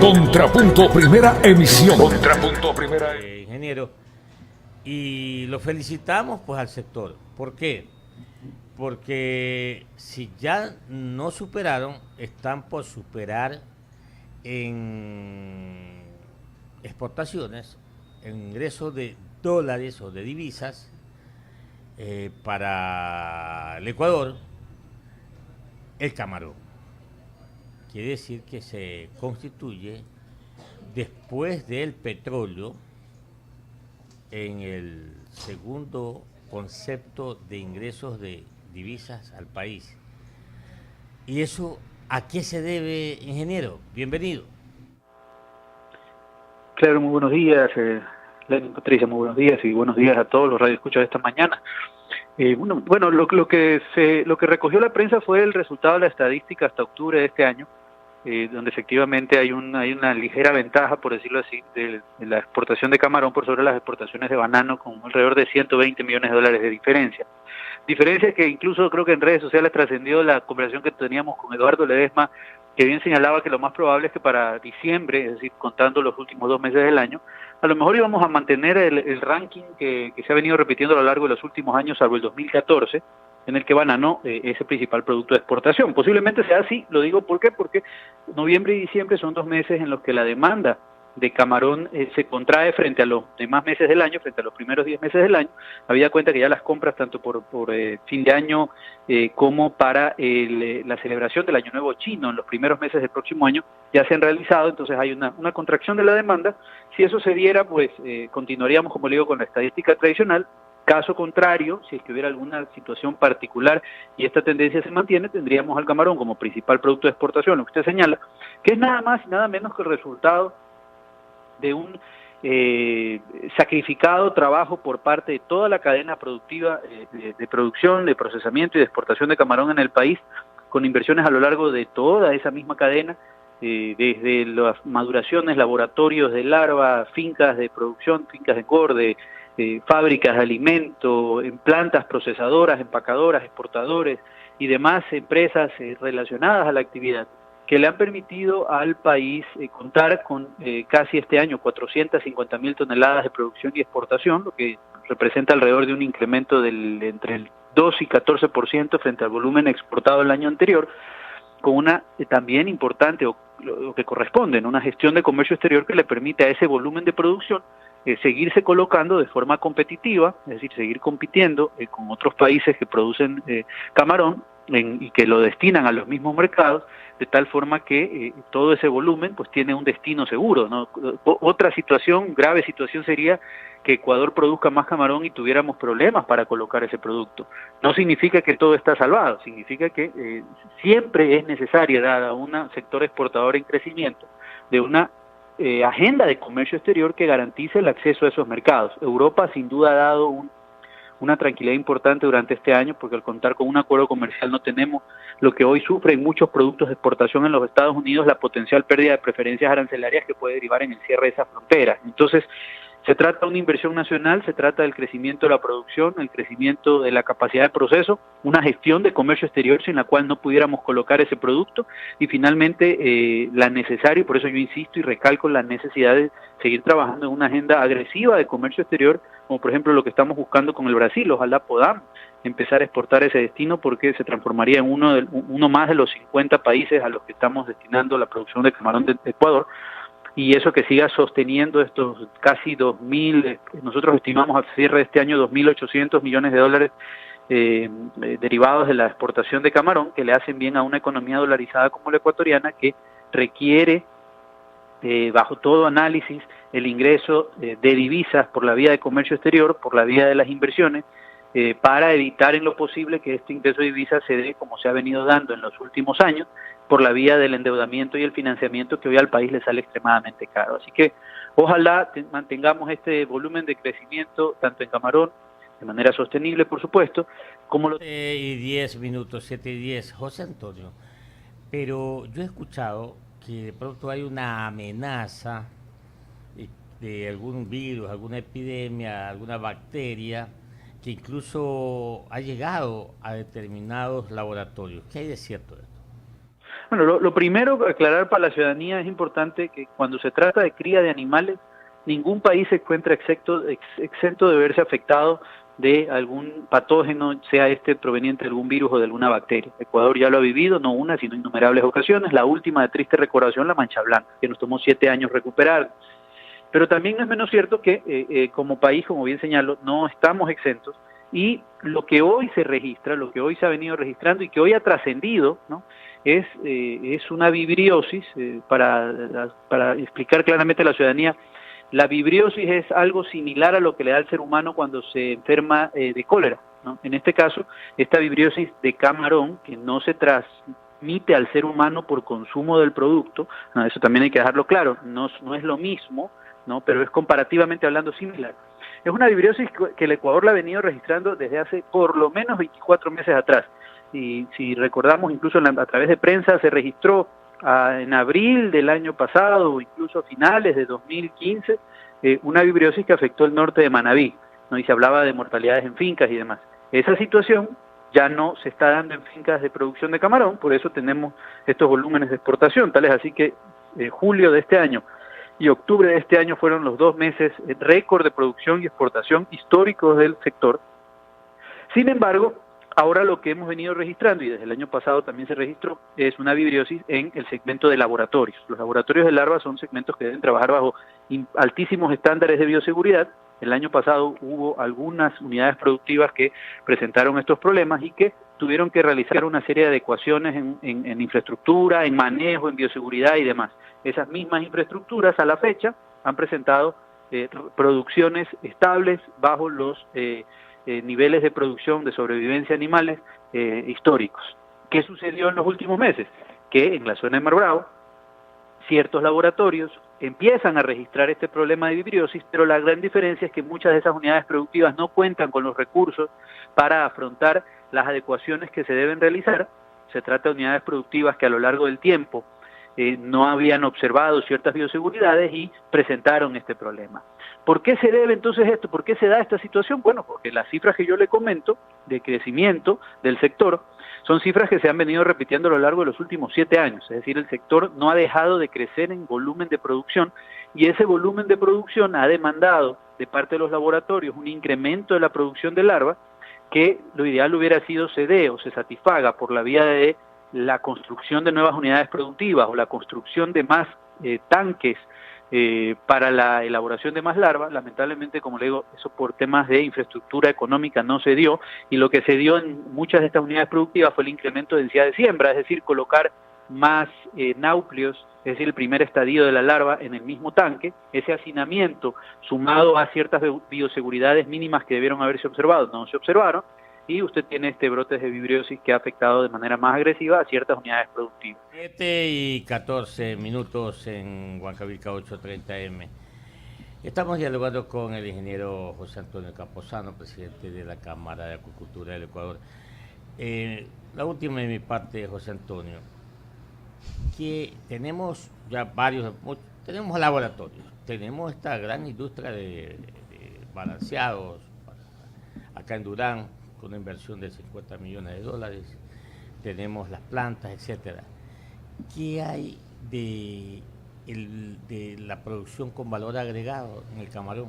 Contrapunto Primera Emisión. Contrapunto Primera Ingeniero, y lo felicitamos pues al sector. ¿Por qué? Porque si ya no superaron, están por superar en exportaciones, en ingresos de dólares o de divisas para el Ecuador, el camarón. Quiere decir que se constituye después del petróleo en el segundo concepto de ingresos de divisas al país. ¿Y eso a qué se debe, ingeniero? Bienvenido. Claro, muy buenos días, Lenin, Patricia, muy buenos días y buenos días a todos los radioescuchas de esta mañana. Lo que recogió la prensa fue el resultado de la estadística hasta octubre de este año, donde efectivamente hay una ligera ventaja, por decirlo así, de la exportación de camarón por sobre las exportaciones de banano, con alrededor de 120 millones de dólares de diferencia. Diferencia que incluso creo que en redes sociales trascendió la conversación que teníamos con Eduardo Ledesma, que bien señalaba que lo más probable es que para diciembre, es decir, contando los últimos 2 meses del año, a lo mejor íbamos a mantener el ranking que se ha venido repitiendo a lo largo de los últimos años, salvo el 2014, en el que banano es el principal producto de exportación. Posiblemente sea así, lo digo ¿por qué? Porque noviembre y diciembre son 2 meses en los que la demanda de camarón se contrae frente a los demás meses del año, frente a los primeros 10 meses del año. Habida cuenta que ya las compras tanto por fin de año como para la celebración del Año Nuevo Chino en los primeros meses del próximo año ya se han realizado, entonces hay una contracción de la demanda. Si eso se diera, pues continuaríamos, como le digo, con la estadística tradicional. Caso contrario, si es que hubiera alguna situación particular y esta tendencia se mantiene, tendríamos al camarón como principal producto de exportación, lo que usted señala, que es nada más y nada menos que el resultado de un sacrificado trabajo por parte de toda la cadena productiva de producción, de procesamiento y de exportación de camarón en el país, con inversiones a lo largo de toda esa misma cadena, desde las maduraciones, laboratorios de larva, fincas de producción, fincas de engorde, fábricas de alimento, en plantas procesadoras, empacadoras, exportadores y demás empresas relacionadas a la actividad, que le han permitido al país contar con casi este año 450.000 toneladas de producción y exportación, lo que representa alrededor de un incremento entre el 2 y 14% frente al volumen exportado el año anterior, con una también importante, o lo que corresponde, en una gestión de comercio exterior que le permite a ese volumen de producción seguirse colocando de forma competitiva, es decir, seguir compitiendo con otros países que producen camarón y que lo destinan a los mismos mercados, de tal forma que todo ese volumen pues tiene un destino seguro, ¿no? Otra situación, grave situación, sería que Ecuador produzca más camarón y tuviéramos problemas para colocar ese producto. No significa que todo está salvado, significa que siempre es necesaria, dada un sector exportador en crecimiento, de una agenda de comercio exterior que garantice el acceso a esos mercados. Europa sin duda ha dado una tranquilidad importante durante este año, porque al contar con un acuerdo comercial no tenemos lo que hoy sufren muchos productos de exportación en los Estados Unidos, la potencial pérdida de preferencias arancelarias que puede derivar en el cierre de esas fronteras. Entonces, se trata de una inversión nacional, se trata del crecimiento de la producción, el crecimiento de la capacidad de proceso, una gestión de comercio exterior sin la cual no pudiéramos colocar ese producto, y finalmente la necesaria, y por eso yo insisto y recalco la necesidad de seguir trabajando en una agenda agresiva de comercio exterior, como por ejemplo lo que estamos buscando con el Brasil. Ojalá podamos empezar a exportar ese destino, porque se transformaría en uno más de los 50 países a los que estamos destinando la producción de camarón de Ecuador, y eso que siga sosteniendo estos casi 2.000, nosotros estimamos a cierre de este año 2.800 millones de dólares derivados de la exportación de camarón, que le hacen bien a una economía dolarizada como la ecuatoriana, que requiere, bajo todo análisis, el ingreso de divisas por la vía de comercio exterior, por la vía de las inversiones, para evitar en lo posible que este ingreso de divisas se dé, como se ha venido dando en los últimos años, por la vía del endeudamiento y el financiamiento, que hoy al país le sale extremadamente caro. Así que ojalá mantengamos este volumen de crecimiento tanto en camarón, de manera sostenible, por supuesto, como 7:10, 7:10. José Antonio, pero yo he escuchado que de pronto hay una amenaza de algún virus, alguna epidemia, alguna bacteria, que incluso ha llegado a determinados laboratorios. ¿Qué hay de cierto de esto? Bueno, lo primero, aclarar para la ciudadanía, es importante que cuando se trata de cría de animales, ningún país se encuentra exento de verse afectado de algún patógeno, sea este proveniente de algún virus o de alguna bacteria. Ecuador ya lo ha vivido, no una, sino innumerables ocasiones. La última de triste recordación, la mancha blanca, que nos tomó 7 años recuperar. Pero también no es menos cierto que como país, como bien señalo, no estamos exentos, y lo que hoy se registra, lo que hoy se ha venido registrando y que hoy ha trascendido, ¿no?, es una vibriosis. Para explicar claramente a la ciudadanía, la vibriosis es algo similar a lo que le da al ser humano cuando se enferma de cólera, ¿no? En este caso, esta vibriosis de camarón, que no se transmite al ser humano por consumo del producto, no, eso también hay que dejarlo claro, no es lo mismo, ¿no?, pero es comparativamente hablando similar. Es una vibriosis que el Ecuador la ha venido registrando desde hace por lo menos 24 meses atrás. Y si recordamos, incluso a través de prensa se registró en abril del año pasado, o incluso a finales de 2015, una vibriosis que afectó el norte de Manabí, ¿no?, y se hablaba de mortalidades en fincas y demás. Esa situación ya no se está dando en fincas de producción de camarón, por eso tenemos estos volúmenes de exportación, tales así que julio de este año y octubre de este año fueron los 2 meses récord de producción y exportación históricos del sector. Sin embargo, ahora lo que hemos venido registrando, y desde el año pasado también se registró, es una vibriosis en el segmento de laboratorios. Los laboratorios de larvas son segmentos que deben trabajar bajo altísimos estándares de bioseguridad. El año pasado hubo algunas unidades productivas que presentaron estos problemas y que tuvieron que realizar una serie de adecuaciones en infraestructura, en manejo, en bioseguridad y demás. Esas mismas infraestructuras a la fecha han presentado producciones estables bajo los niveles de producción de sobrevivencia animales históricos. ¿Qué sucedió en los últimos meses? Que en la zona de Mar Bravo, ciertos laboratorios empiezan a registrar este problema de vibriosis, pero la gran diferencia es que muchas de esas unidades productivas no cuentan con los recursos para afrontar las adecuaciones que se deben realizar. Se trata de unidades productivas que a lo largo del tiempo no habían observado ciertas bioseguridades y presentaron este problema. ¿Por qué se debe entonces esto? ¿Por qué se da esta situación? Bueno, porque las cifras que yo le comento de crecimiento del sector son cifras que se han venido repitiendo a lo largo de los últimos 7 años, es decir, el sector no ha dejado de crecer en volumen de producción, y ese volumen de producción ha demandado de parte de los laboratorios un incremento de la producción de larva, que lo ideal hubiera sido se dé o se satisfaga por la vía de la construcción de nuevas unidades productivas o la construcción de más tanques para la elaboración de más larvas. Lamentablemente, como le digo, eso por temas de infraestructura económica no se dio, y lo que se dio en muchas de estas unidades productivas fue el incremento de densidad de siembra, es decir, colocar más náucleos, es decir, el primer estadio de la larva en el mismo tanque. Ese hacinamiento, sumado a ciertas bioseguridades mínimas que debieron haberse observado, no se observaron, y usted tiene este brote de vibriosis que ha afectado de manera más agresiva a ciertas unidades productivas. 7:14 en Huancavilca 830M. Estamos dialogando con el ingeniero José Antonio Camposano, presidente de la Cámara de Acuicultura del Ecuador. La última de mi parte, José Antonio, que tenemos ya tenemos laboratorios, tenemos esta gran industria de balanceados acá en Durán, con una inversión de $50 millones, tenemos las plantas, etcétera. ¿Qué hay de la producción con valor agregado en el camarón?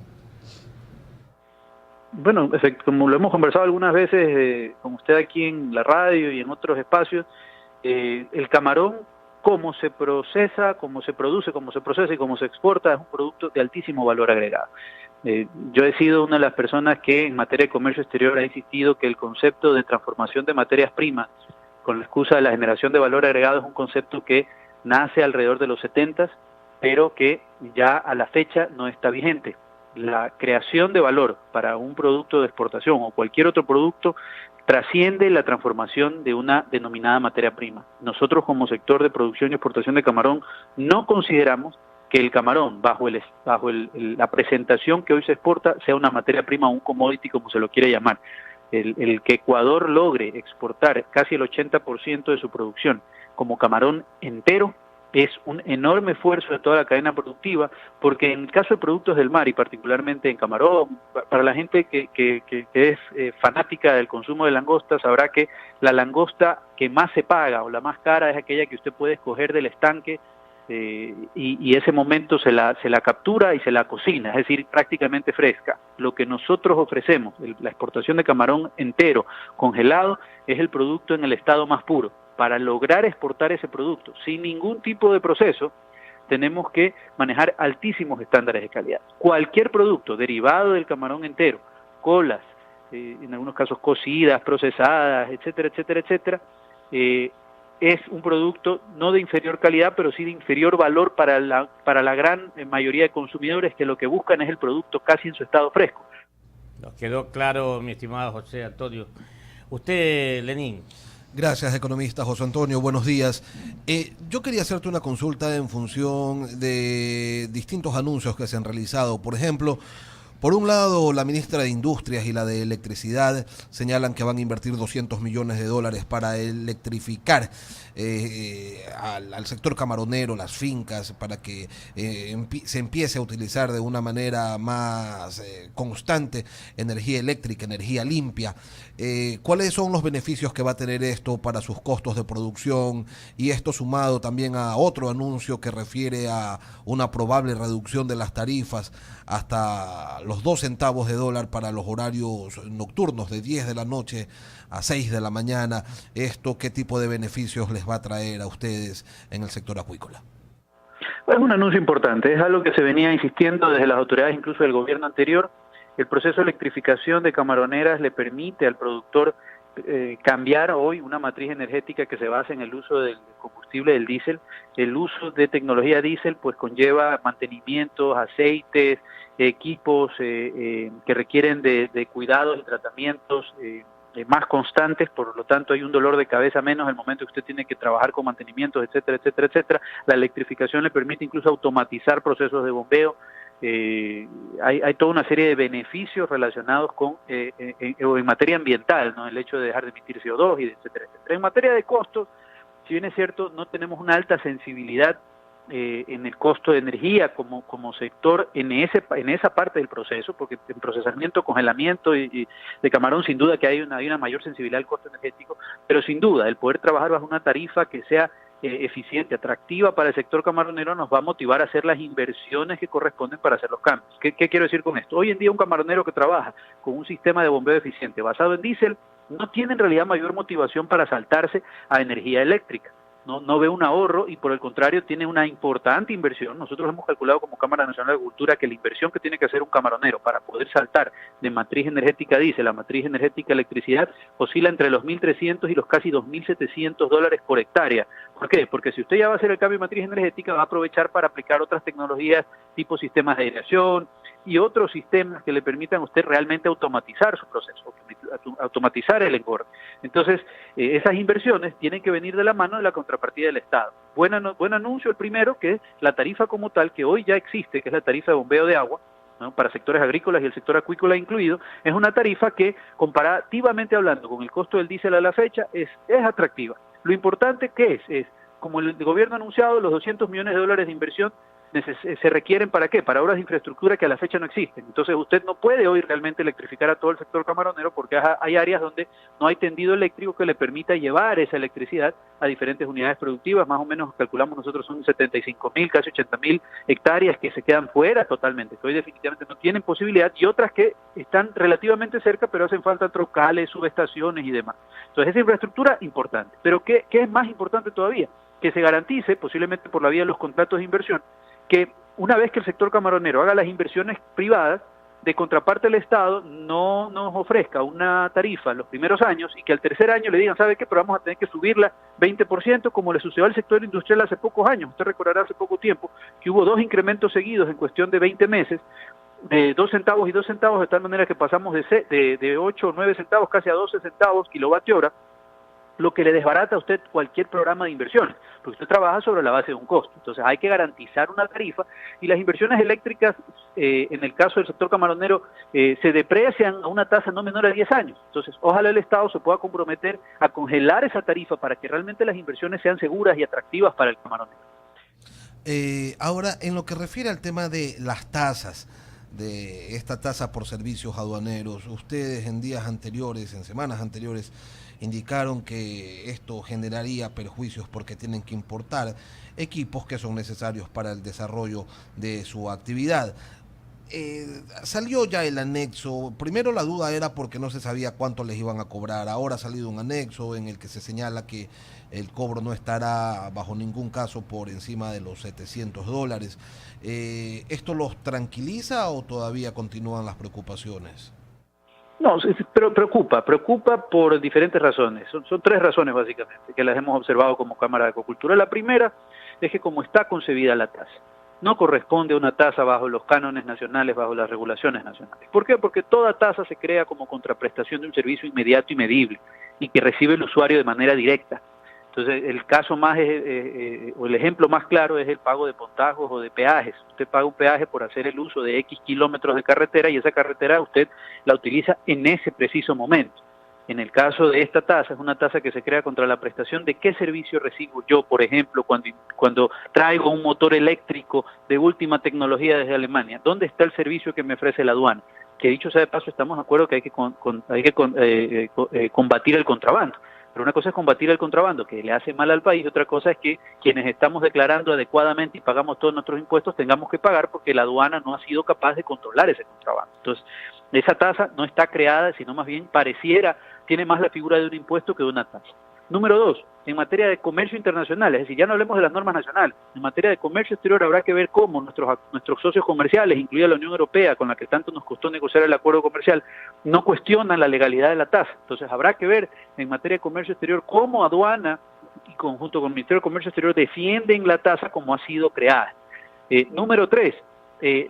Bueno, como lo hemos conversado algunas veces con usted aquí en la radio y en otros espacios, el camarón, cómo se procesa, cómo se produce, cómo se procesa y cómo se exporta, es un producto de altísimo valor agregado. Yo he sido una de las personas que en materia de comercio exterior ha insistido que el concepto de transformación de materias primas con la excusa de la generación de valor agregado es un concepto que nace alrededor de los 70, pero que ya a la fecha no está vigente. La creación de valor para un producto de exportación o cualquier otro producto trasciende la transformación de una denominada materia prima. Nosotros, como sector de producción y exportación de camarón, no consideramos que el camarón, bajo la presentación que hoy se exporta, sea una materia prima o un commodity, como se lo quiere llamar. El que Ecuador logre exportar casi el 80% de su producción como camarón entero es un enorme esfuerzo de toda la cadena productiva, porque en el caso de productos del mar y particularmente en camarón, para la gente que es fanática del consumo de langosta, sabrá que la langosta que más se paga o la más cara es aquella que usted puede escoger del estanque y ese momento se la captura y se la cocina, es decir, prácticamente fresca. Lo que nosotros ofrecemos, la exportación de camarón entero, congelado, es el producto en el estado más puro. Para lograr exportar ese producto sin ningún tipo de proceso, tenemos que manejar altísimos estándares de calidad. Cualquier producto derivado del camarón entero, colas, en algunos casos cocidas, procesadas, etcétera, etcétera, etcétera, es un producto no de inferior calidad, pero sí de inferior valor para la gran mayoría de consumidores que lo que buscan es el producto casi en su estado fresco. Nos quedó claro, mi estimado José Antonio. Usted, Lenín. Gracias, economista José Antonio. Buenos días. Yo quería hacerte una consulta en función de distintos anuncios que se han realizado. Por ejemplo, por un lado, la ministra de Industrias y la de Electricidad señalan que van a invertir $200 millones para electrificar al sector camaronero, las fincas, para que se empiece a utilizar de una manera más constante energía eléctrica, energía limpia. ¿Cuáles son los beneficios que va a tener esto para sus costos de producción? Y esto sumado también a otro anuncio que refiere a una probable reducción de las tarifas hasta los 2 centavos de dólar para los horarios nocturnos de 10 de la noche a 6 de la mañana. ¿Esto qué tipo de beneficios les va a traer a ustedes en el sector acuícola? Es un anuncio importante, es algo que se venía insistiendo desde las autoridades, incluso del gobierno anterior. El proceso de electrificación de camaroneras le permite al productor cambiar hoy una matriz energética que se basa en el uso del combustible del diésel. El uso de tecnología diésel pues conlleva mantenimientos, aceites, equipos que requieren de cuidados y tratamientos más constantes, por lo tanto hay un dolor de cabeza menos el momento que usted tiene que trabajar con mantenimientos, etcétera, etcétera, etcétera. La electrificación le permite incluso automatizar procesos de bombeo. Hay toda una serie de beneficios relacionados con en materia ambiental, ¿no? El hecho de dejar de emitir CO2 y etcétera, etcétera. En materia de costos, si bien es cierto, no tenemos una alta sensibilidad en el costo de energía como sector en esa parte del proceso, porque en procesamiento, congelamiento y de camarón sin duda que hay una mayor sensibilidad al costo energético, pero sin duda el poder trabajar bajo una tarifa que sea eficiente, atractiva para el sector camaronero nos va a motivar a hacer las inversiones que corresponden para hacer los cambios. ¿Qué quiero decir con esto? Hoy en día un camaronero que trabaja con un sistema de bombeo eficiente basado en diésel no tiene en realidad mayor motivación para saltarse a energía eléctrica. No ve un ahorro y por el contrario tiene una importante inversión. Nosotros hemos calculado como Cámara Nacional de Agricultura que la inversión que tiene que hacer un camaronero para poder saltar de matriz energética diésel a matriz energética electricidad oscila entre los 1.300 y los casi $2.700 por hectárea. ¿Por qué? Porque si usted ya va a hacer el cambio de matriz energética va a aprovechar para aplicar otras tecnologías tipo sistemas de aireación y otros sistemas que le permitan a usted realmente automatizar su proceso, automatizar el engorde. Entonces, esas inversiones tienen que venir de la mano de la contrapartida del Estado. Buen anuncio el primero, que es la tarifa como tal, que hoy ya existe, que es la tarifa de bombeo de agua, ¿no? Para sectores agrícolas y el sector acuícola incluido, es una tarifa que, comparativamente hablando con el costo del diésel a la fecha, es atractiva. Lo importante que es, como el gobierno ha anunciado, los $200 millones de inversión se requieren ¿para qué? Para obras de infraestructura que a la fecha no existen. Entonces usted no puede hoy realmente electrificar a todo el sector camaronero porque hay áreas donde no hay tendido eléctrico que le permita llevar esa electricidad a diferentes unidades productivas. Más o menos calculamos nosotros son 75.000, casi 80.000 hectáreas que se quedan fuera totalmente, que hoy definitivamente no tienen posibilidad, y otras que están relativamente cerca pero hacen falta trocales, subestaciones y demás. Entonces esa infraestructura importante. Pero ¿qué es más importante todavía? Que se garantice, posiblemente por la vía de los contratos de inversión, que una vez que el sector camaronero haga las inversiones privadas, de contraparte el Estado no nos ofrezca una tarifa en los primeros años y que al tercer año le digan, ¿sabe qué? Pero vamos a tener que subirla 20%, como le sucedió al sector industrial hace pocos años. Usted recordará hace poco tiempo que hubo 2 incrementos seguidos en cuestión de 20 meses, de 2 centavos y 2 centavos, de tal manera que pasamos de 8 o 9 centavos casi a 12 centavos kilovatio hora, lo que le desbarata a usted cualquier programa de inversiones, porque usted trabaja sobre la base de un costo. Entonces hay que garantizar una tarifa, y las inversiones eléctricas, en el caso del sector camaronero, se deprecian a una tasa no menor a 10 años. Entonces ojalá el Estado se pueda comprometer a congelar esa tarifa para que realmente las inversiones sean seguras y atractivas para el camaronero. Ahora, en lo que refiere al tema de las tasas, de esta tasa por servicios aduaneros, ustedes en días anteriores, en semanas anteriores, indicaron que esto generaría perjuicios porque tienen que importar equipos que son necesarios para el desarrollo de su actividad. Salió ya el anexo. Primero la duda era porque no se sabía cuánto les iban a cobrar. Ahora ha salido un anexo en el que se señala que el cobro no estará bajo ningún caso por encima de los $700. ¿Esto los tranquiliza o todavía continúan las preocupaciones? No, pero preocupa por diferentes razones. Son tres razones básicamente que las hemos observado como Cámara de Acuacultura. La primera es que como está concebida la tasa, no corresponde a una tasa bajo los cánones nacionales, bajo las regulaciones nacionales. ¿Por qué? Porque toda tasa se crea como contraprestación de un servicio inmediato y medible y que recibe el usuario de manera directa. Entonces, el caso más o el ejemplo más claro es el pago de pontajos o de peajes. Usted paga un peaje por hacer el uso de X kilómetros de carretera y esa carretera usted la utiliza en ese preciso momento. En el caso de esta tasa, es una tasa que se crea contra la prestación de qué servicio recibo yo, por ejemplo, cuando traigo un motor eléctrico de última tecnología desde Alemania. ¿Dónde está el servicio que me ofrece la aduana? Que dicho sea de paso, estamos de acuerdo que hay que combatir el contrabando. Pero una cosa es combatir el contrabando, que le hace mal al país, y otra cosa es que quienes estamos declarando adecuadamente y pagamos todos nuestros impuestos tengamos que pagar porque la aduana no ha sido capaz de controlar ese contrabando. Entonces, esa tasa no está creada, sino más bien tiene más la figura de un impuesto que de una tasa. Número dos, en materia de comercio internacional, es decir, ya no hablemos de las normas nacionales, en materia de comercio exterior habrá que ver cómo nuestros socios comerciales, incluida la Unión Europea, con la que tanto nos costó negociar el acuerdo comercial, no cuestionan la legalidad de la tasa. Entonces habrá que ver en materia de comercio exterior cómo aduana y conjunto con el Ministerio de Comercio Exterior defienden la tasa como ha sido creada. Número tres,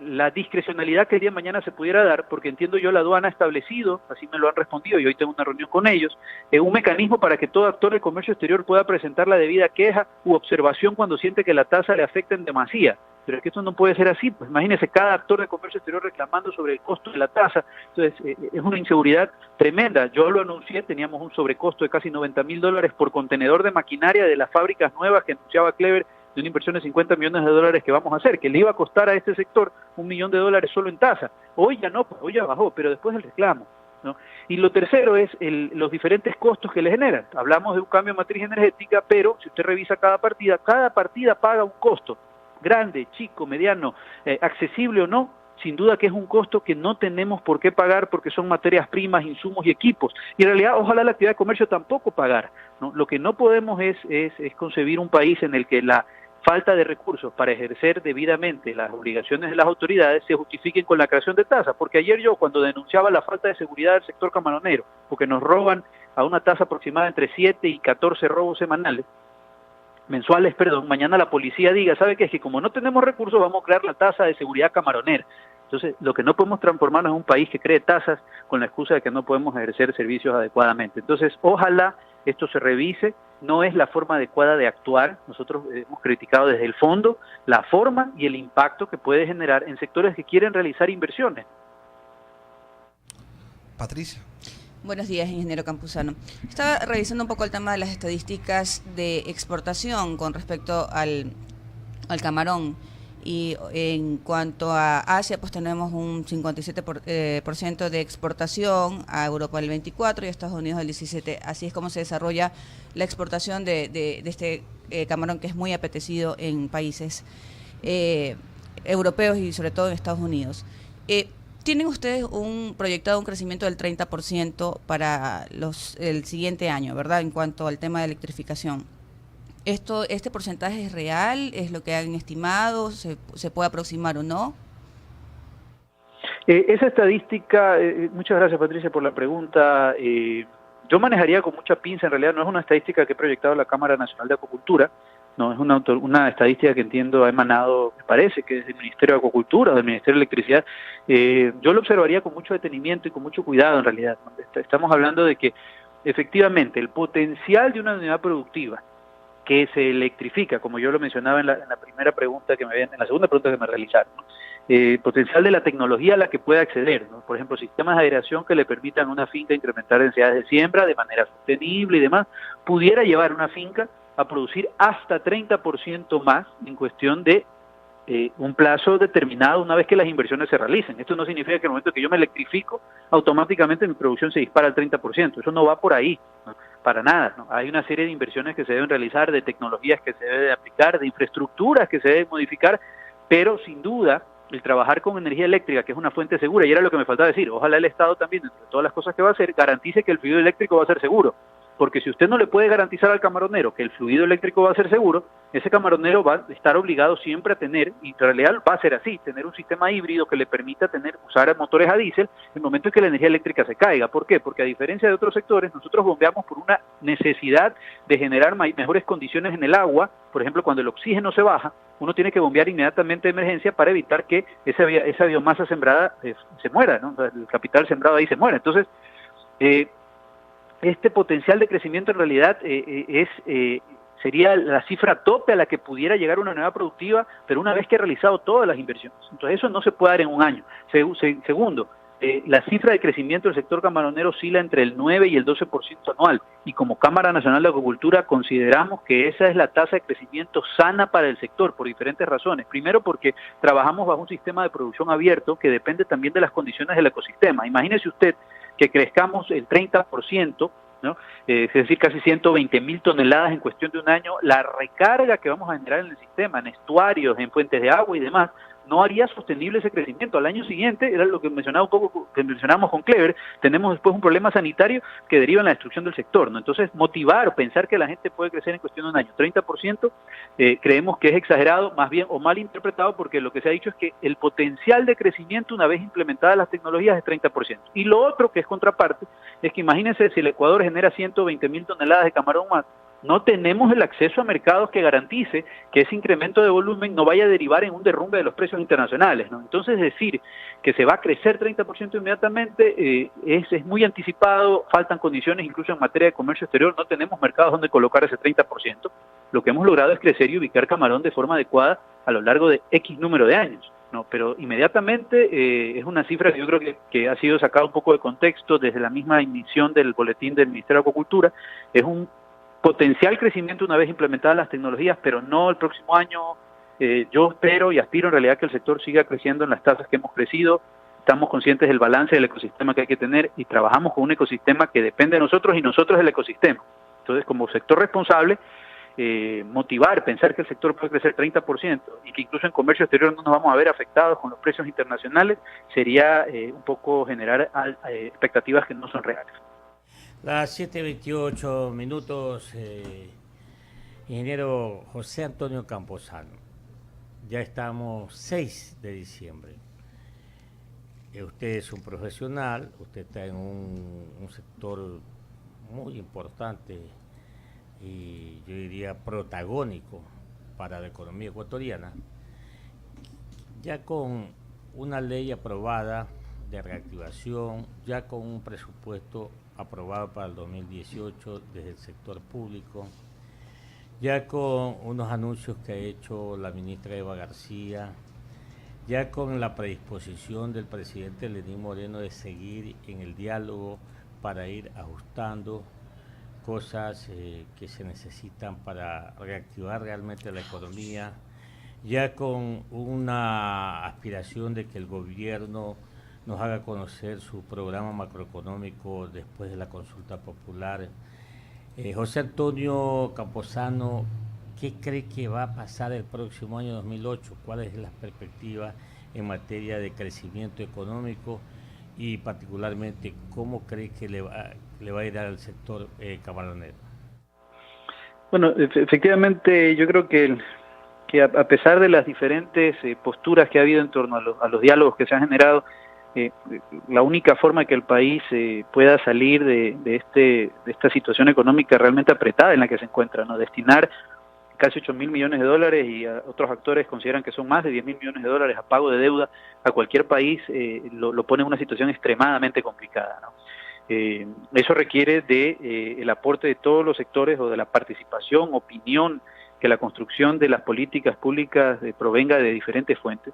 la discrecionalidad que el día de mañana se pudiera dar, porque entiendo yo la aduana ha establecido, así me lo han respondido y hoy tengo una reunión con ellos, un mecanismo para que todo actor del comercio exterior pueda presentar la debida queja u observación cuando siente que la tasa le afecta en demasía. Pero es que esto no puede ser así, pues imagínese cada actor de comercio exterior reclamando sobre el costo de la tasa. Entonces es una inseguridad tremenda. Yo lo anuncié, teníamos un sobrecosto de casi $90.000 por contenedor de maquinaria de las fábricas nuevas que anunciaba Clever, de una inversión de $50 millones que vamos a hacer, que le iba a costar a este sector $1 millón solo en tasa. Hoy ya no, hoy ya bajó, pero después el reclamo, ¿no? Y lo tercero es los diferentes costos que le generan. Hablamos de un cambio de matriz energética, pero si usted revisa cada partida paga un costo, grande, chico, mediano, accesible o no, sin duda que es un costo que no tenemos por qué pagar porque son materias primas, insumos y equipos. Y en realidad, ojalá la actividad de comercio tampoco pagar, ¿no? Lo que no podemos es concebir un país en el que la falta de recursos para ejercer debidamente las obligaciones de las autoridades se justifiquen con la creación de tasas, porque ayer yo cuando denunciaba la falta de seguridad del sector camaronero, porque nos roban a una tasa aproximada entre 7 y 14 robos mensuales, mañana la policía diga, ¿sabe qué? Es que como no tenemos recursos vamos a crear la tasa de seguridad camaronera. Entonces, lo que no podemos transformarnos en un país que cree tasas con la excusa de que no podemos ejercer servicios adecuadamente. Entonces, ojalá esto se revise, no es la forma adecuada de actuar. Nosotros hemos criticado desde el fondo la forma y el impacto que puede generar en sectores que quieren realizar inversiones. Patricia. Buenos días, ingeniero Campuzano. Estaba revisando un poco el tema de las estadísticas de exportación con respecto al camarón. Y en cuanto a Asia, pues tenemos un 57% de exportación, a Europa el 24% y a Estados Unidos el 17%. Así es como se desarrolla la exportación de este camarón, que es muy apetecido en países europeos y sobre todo en Estados Unidos. ¿Tienen ustedes proyectado un crecimiento del 30% para el siguiente año, verdad, en cuanto al tema de electrificación? ¿Este porcentaje es real? ¿Es lo que han estimado? ¿Se puede aproximar o no? Esa estadística, muchas gracias Patricia por la pregunta, yo manejaría con mucha pinza. En realidad no es una estadística que ha proyectado la Cámara Nacional de Acuacultura, no, es una estadística que entiendo ha emanado, me parece que es del Ministerio de Acuacultura o del Ministerio de Electricidad. Yo lo observaría con mucho detenimiento y con mucho cuidado en realidad. Estamos hablando de que efectivamente el potencial de una unidad productiva que se electrifica, como yo lo mencionaba en la primera pregunta en la segunda pregunta que me realizaron, ¿no? Potencial de la tecnología a la que puede acceder, ¿no? Por ejemplo, sistemas de aireación que le permitan a una finca incrementar densidades de siembra de manera sostenible y demás, pudiera llevar una finca a producir hasta 30% más en cuestión de un plazo determinado una vez que las inversiones se realicen. Esto no significa que en el momento que yo me electrifico, automáticamente mi producción se dispara al 30%. Eso no va por ahí, ¿no? Para nada, ¿no? Hay una serie de inversiones que se deben realizar, de tecnologías que se deben aplicar, de infraestructuras que se deben modificar, pero sin duda el trabajar con energía eléctrica, que es una fuente segura, y era lo que me faltaba decir, ojalá el Estado también, entre todas las cosas que va a hacer, garantice que el fluido eléctrico va a ser seguro. Porque si usted no le puede garantizar al camaronero que el fluido eléctrico va a ser seguro, ese camaronero va a estar obligado siempre a tener, y en realidad va a ser así, tener un sistema híbrido que le permita usar motores a diésel en el momento en que la energía eléctrica se caiga. ¿Por qué? Porque a diferencia de otros sectores, nosotros bombeamos por una necesidad de generar mejores condiciones en el agua. Por ejemplo, cuando el oxígeno se baja, uno tiene que bombear inmediatamente de emergencia para evitar que esa biomasa sembrada se muera, ¿no? O sea, el capital sembrado ahí se muera. Entonces, este potencial de crecimiento en realidad sería la cifra tope a la que pudiera llegar una unidad productiva, pero una vez que ha realizado todas las inversiones. Entonces eso no se puede dar en un año. Segundo, la cifra de crecimiento del sector camaronero oscila entre el 9 y el 12% anual, y como Cámara Nacional de Acuicultura consideramos que esa es la tasa de crecimiento sana para el sector por diferentes razones. Primero, porque trabajamos bajo un sistema de producción abierto que depende también de las condiciones del ecosistema. Imagínese usted que crezcamos el 30%, ¿no? Es decir, casi 120.000 toneladas en cuestión de un año. La recarga que vamos a generar en el sistema, en estuarios, en fuentes de agua y demás, no haría sostenible ese crecimiento. Al año siguiente, era lo que mencionaba un poco, que mencionábamos con Clever, tenemos después un problema sanitario que deriva en la destrucción del sector, ¿no? Entonces, motivar, pensar que la gente puede crecer en cuestión de un año 30%, creemos que es exagerado, más bien, o mal interpretado, porque lo que se ha dicho es que el potencial de crecimiento, una vez implementadas las tecnologías, es 30%. Y lo otro, que es contraparte, es que imagínense si el Ecuador genera 120.000 toneladas de camarón más, no tenemos el acceso a mercados que garantice que ese incremento de volumen no vaya a derivar en un derrumbe de los precios internacionales, ¿no? Entonces, decir que se va a crecer 30% inmediatamente es muy anticipado, faltan condiciones incluso en materia de comercio exterior, no tenemos mercados donde colocar ese 30%. Lo que hemos logrado es crecer y ubicar camarón de forma adecuada a lo largo de X número de años, ¿no? Pero inmediatamente es una cifra que yo creo que ha sido sacada un poco de contexto desde la misma emisión del boletín del Ministerio de Acuicultura. Es un potencial crecimiento una vez implementadas las tecnologías, pero no el próximo año. Yo espero y aspiro en realidad que el sector siga creciendo en las tasas que hemos crecido. Estamos conscientes del balance del ecosistema que hay que tener y trabajamos con un ecosistema que depende de nosotros y nosotros del ecosistema. Entonces, como sector responsable, motivar, pensar que el sector puede crecer 30% y que incluso en comercio exterior no nos vamos a ver afectados con los precios internacionales, sería un poco generar expectativas que no son reales. Las 7:28 minutos, ingeniero José Antonio Camposano. Ya estamos 6 de diciembre. Usted es un profesional, usted está en un sector muy importante y yo diría protagónico para la economía ecuatoriana. Ya con una ley aprobada de reactivación, ya con un presupuesto aprobado para el 2018 desde el sector público, ya con unos anuncios que ha hecho la ministra Eva García, ya con la predisposición del presidente Lenín Moreno de seguir en el diálogo para ir ajustando cosas que se necesitan para reactivar realmente la economía, ya con una aspiración de que el gobierno nos haga conocer su programa macroeconómico después de la consulta popular. José Antonio Camposano, ¿qué cree que va a pasar el próximo año 2008? ¿Cuáles son las perspectivas en materia de crecimiento económico y particularmente cómo cree que le va a ir al sector camaronero? Bueno, efectivamente yo creo que a pesar de las diferentes posturas que ha habido en torno a los diálogos que se han generado, la única forma que el país pueda salir de esta situación económica realmente apretada en la que se encuentra, ¿no? Destinar casi 8.000 millones de dólares y otros actores consideran que son más de 10.000 millones de dólares a pago de deuda a cualquier país, lo pone en una situación extremadamente complicada, ¿no? Eso requiere el aporte de todos los sectores o de la participación, opinión, que la construcción de las políticas públicas provenga de diferentes fuentes.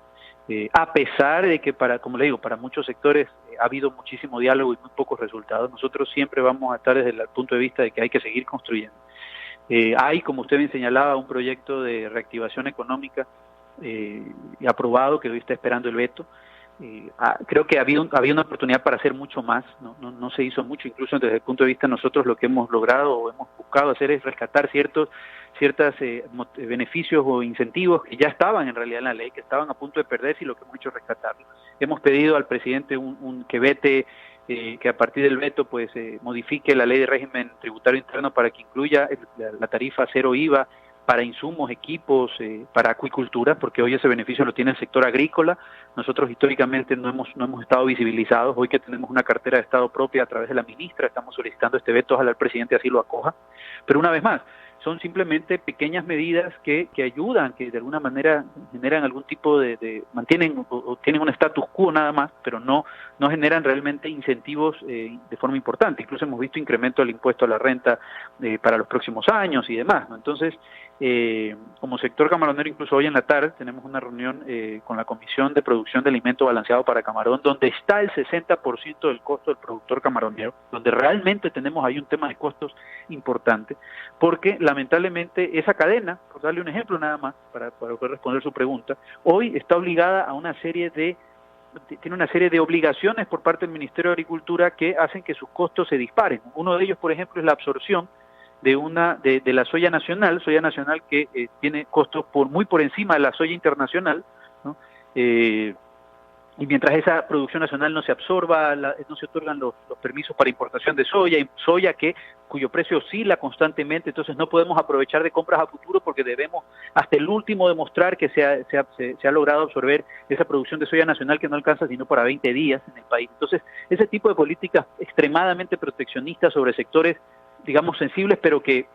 A pesar de que como le digo, para muchos sectores ha habido muchísimo diálogo y muy pocos resultados, nosotros siempre vamos a estar desde el punto de vista de que hay que seguir construyendo. Hay, como usted bien señalaba, un proyecto de reactivación económica aprobado que hoy está esperando el veto. Creo que había una oportunidad para hacer mucho más, no se hizo mucho, incluso desde el punto de vista de nosotros lo que hemos logrado o hemos buscado hacer es rescatar ciertos beneficios o incentivos que ya estaban en realidad en la ley, que estaban a punto de perderse y lo que hemos hecho es rescatarlos. Hemos pedido al presidente que vete, que a partir del veto pues modifique la ley de régimen tributario interno para que incluya la tarifa cero IVA para insumos, equipos, para acuicultura, porque hoy ese beneficio lo tiene el sector agrícola. Nosotros históricamente no hemos estado visibilizados. Hoy que tenemos una cartera de Estado propia a través de la ministra, estamos solicitando este veto, ojalá el presidente así lo acoja. Pero una vez más, son simplemente pequeñas medidas que ayudan, que de alguna manera generan algún tipo mantienen o tienen un status quo nada más, pero no generan realmente incentivos de forma importante. Incluso hemos visto incremento del impuesto a la renta para los próximos años y demás, ¿no? Entonces, como sector camaronero, incluso hoy en la tarde tenemos una reunión con la Comisión de Producción de Alimento Balanceado para Camarón, donde está el 60% del costo del productor camaronero, donde realmente tenemos ahí un tema de costos importante, porque lamentablemente esa cadena, por darle un ejemplo nada más, para poder responder su pregunta, hoy está obligada a tiene una serie de obligaciones por parte del Ministerio de Agricultura que hacen que sus costos se disparen. Uno de ellos, por ejemplo, es la absorción de la soya nacional que tiene costos muy por encima de la soya internacional, ¿no? Y mientras esa producción nacional no se absorba, no se otorgan los permisos para importación de soya cuyo precio oscila constantemente, entonces no podemos aprovechar de compras a futuro porque debemos hasta el último demostrar que se ha logrado absorber esa producción de soya nacional que no alcanza sino para 20 días en el país. Entonces, ese tipo de políticas extremadamente proteccionistas sobre sectores digamos sensibles, pero que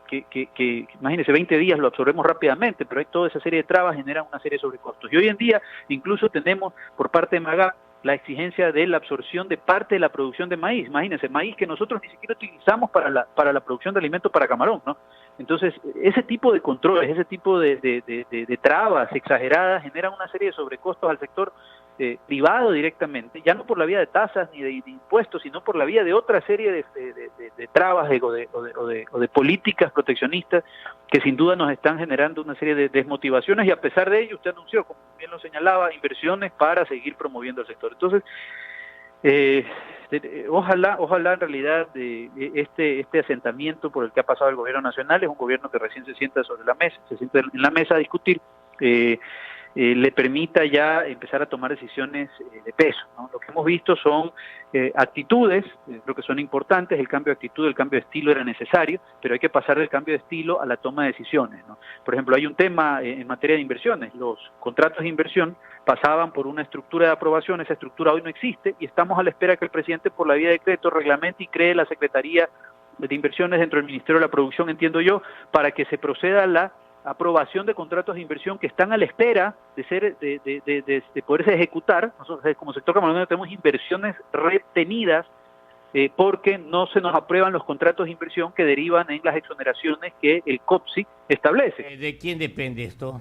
imagínense, 20 días lo absorbemos rápidamente, pero hay toda esa serie de trabas generan una serie de sobrecostos. Y hoy en día incluso tenemos por parte de MAGA la exigencia de la absorción de parte de la producción de maíz. Imagínense, maíz que nosotros ni siquiera utilizamos para la producción de alimentos para camarón, ¿no? Entonces, ese tipo de controles, ese tipo de trabas exageradas generan una serie de sobrecostos al sector privado directamente, ya no por la vía de tasas ni de impuestos, sino por la vía de otra serie de trabas o de políticas proteccionistas que sin duda nos están generando una serie de desmotivaciones y a pesar de ello usted anunció, como bien lo señalaba, inversiones para seguir promoviendo el sector. Entonces, ojalá en realidad este asentamiento por el que ha pasado el gobierno nacional es un gobierno que recién se sienta en la mesa a discutir, le permita ya empezar a tomar decisiones de peso, ¿no? Lo que hemos visto son actitudes, creo que son importantes, el cambio de actitud, el cambio de estilo era necesario, pero hay que pasar del cambio de estilo a la toma de decisiones, ¿no? Por ejemplo, hay un tema en materia de inversiones, los contratos de inversión pasaban por una estructura de aprobación, esa estructura hoy no existe y estamos a la espera que el presidente por la vía de decreto reglamente y cree la Secretaría de Inversiones dentro del Ministerio de la Producción, entiendo yo, para que se proceda a la aprobación de contratos de inversión que están a la espera de poderse ejecutar. Nosotros como sector camaronero tenemos inversiones retenidas porque no se nos aprueban los contratos de inversión que derivan en las exoneraciones que el COPSI establece. ¿De quién depende esto?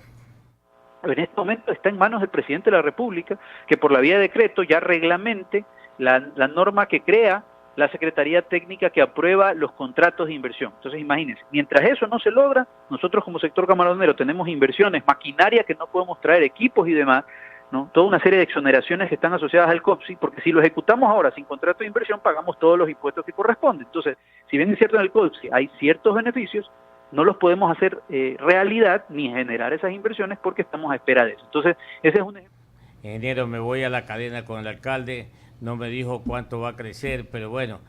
En este momento está en manos del presidente de la República, que por la vía de decreto ya reglamente la norma que crea la Secretaría Técnica que aprueba los contratos de inversión. Entonces, imagínense, mientras eso no se logra, nosotros como sector camaronero tenemos inversiones, maquinaria que no podemos traer, equipos y demás, ¿no? Toda una serie de exoneraciones que están asociadas al COPSI, porque si lo ejecutamos ahora sin contrato de inversión, pagamos todos los impuestos que corresponden. Entonces, si bien es cierto en el COPSI hay ciertos beneficios, no los podemos hacer realidad ni generar esas inversiones porque estamos a espera de eso. Entonces, ese es un ejemplo. En enero me voy a la cadena con el alcalde, no me dijo cuánto va a crecer, pero bueno,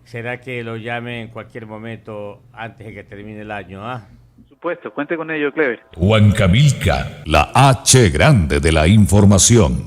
será que lo llame en cualquier momento antes de que termine el año, ¿ah? Por supuesto, cuente con ello, Clever. Huancavelica, la H grande de la información.